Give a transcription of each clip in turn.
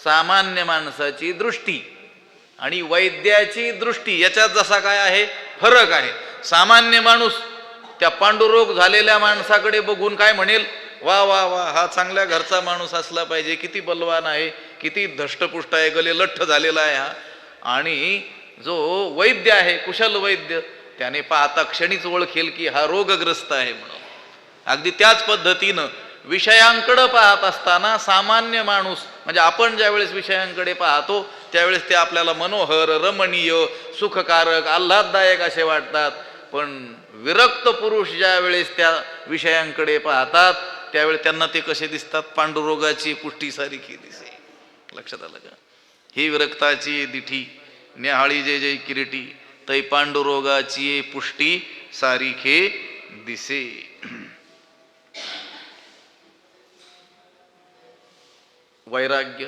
सामान्य माणसाची दृष्टी आणि वैद्याची दृष्टी याच्यात जसा काय आहे फरक आहे. सामान्य माणूस त्या पांडुरोग झालेल्या माणसाकडे बघून काय म्हणेल, वा वा वा, हा चांगल्या घरचा माणूस असला पाहिजे, किती बलवान आहे, किती धष्टपुष्ट आहे, गले लठ्ठ झालेला आहे हा. आणि जो वैद्य आहे, कुशल वैद्य, त्याने पाहता क्षणीच ओळखेल की हा रोगग्रस्त आहे म्हणून. अगदी त्याच पद्धतीनं विषयांकडे पाहत असताना सामान्य माणूस म्हणजे आपण ज्यावेळेस विषयांकडे पाहतो त्यावेळेस ते आपल्याला मनोहर, रमणीय, सुखकारक, आल्हाददायक असे वाटतात. पण विरक्त पुरुष ज्या वेळेस त्या विषयांकडे पाहतात त्यावेळेस त्यांना ते कसे दिसतात, पांडुरोगाची पुष्टी सारखी दिसे. लक्षात आलं का? ही विरक्ताची दिठी न्याहाळी जे जय किरीटी, तै पांडुरोगाची पुष्टी सारिखे दिसे. वैराग्य,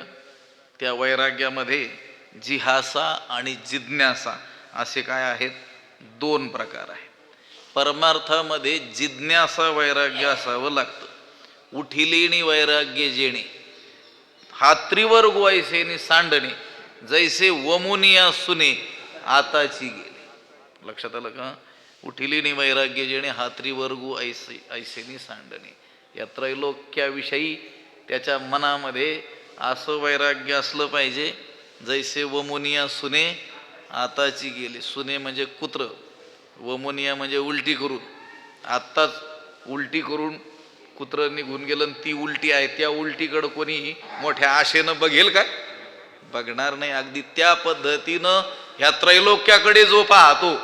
त्या वैराग्यामध्ये जिहासा आणि जिज्ञासा असे काय आहेत, दोन प्रकार आहेत. परमार्थामध्ये जिज्ञासा वैराग्य असावं लागतं. उठिलेणी वैराग्य जेणे, हात्रीवर गोयसेनी सांडणे, जैसे वमुनिया सुने आताची गेले. लक्षात आलं का? उठिलेणी वैराग्य जेणे, हात्रीवर गो ऐसेनी सांडणे. या त्रैलोक्याविषयी त्याच्या मनामध्ये असं वैराग्य असलं पाहिजे, जैसे वमुनिया सुने आताची गेले. सुने म्हणजे कुत्र, वमुनिया म्हणजे उलटी करून. आत्ताच उलटी करून कुत्र निघून गेलं, ती उलटी आहे, त्या उलटीकडं कोणी मोठ्या आशेनं बघेल काय? बघणार नाही. अगदी त्या पद्धतीनं ह्या त्रैलोक्याकडे जो पाहतो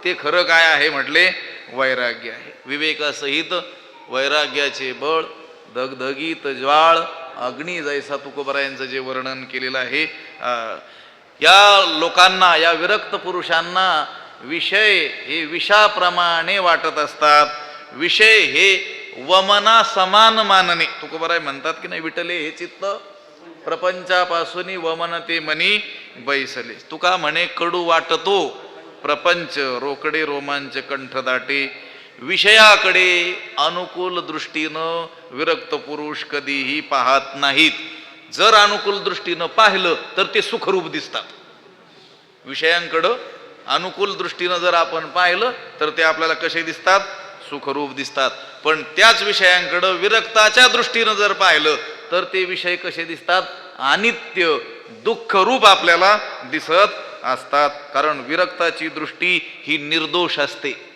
ते खरं काय आहे म्हटले, वैराग्य आहे. विवेकासहित वैराग्याचे बळ धगधगीत ज्वाळ अग्नी जैसा तुकोबरायांचं जे वर्णन केलेलं आहे. या लोकांना, या विरक्त पुरुषांना विषय हे विषाप्रमाणे वाटत असतात. विषय हे वमना समान मानणे. तुकोबराय म्हणतात की नाही, विटले हे चित्त प्रपंचापासून वमन ते मनी बैसले. तुका म्हणे कडू वाटतो प्रपंच, रोकडे रोमांच कंठ दाटे. विषयाकडे अनुकूल दृष्टीनं विरक्त पुरुष कधीही पाहत नाहीत. जर अनुकूल दृष्टीनं पाहिलं तर ते सुखरूप दिसतात. विषयांकडं अनुकूल दृष्टीनं जर आपण पाहिलं तर ते आपल्याला कसे दिसतात, सुखरूप दिसतात. पण त्याच विषयांकडं विरक्ताच्या दृष्टीनं जर पाहिलं तर ते विषय कसे दिसतात, अनित्य, दुःखरूप आपल्याला दिसत असतात. कारण विरक्ताची दृष्टी ही निर्दोष असते.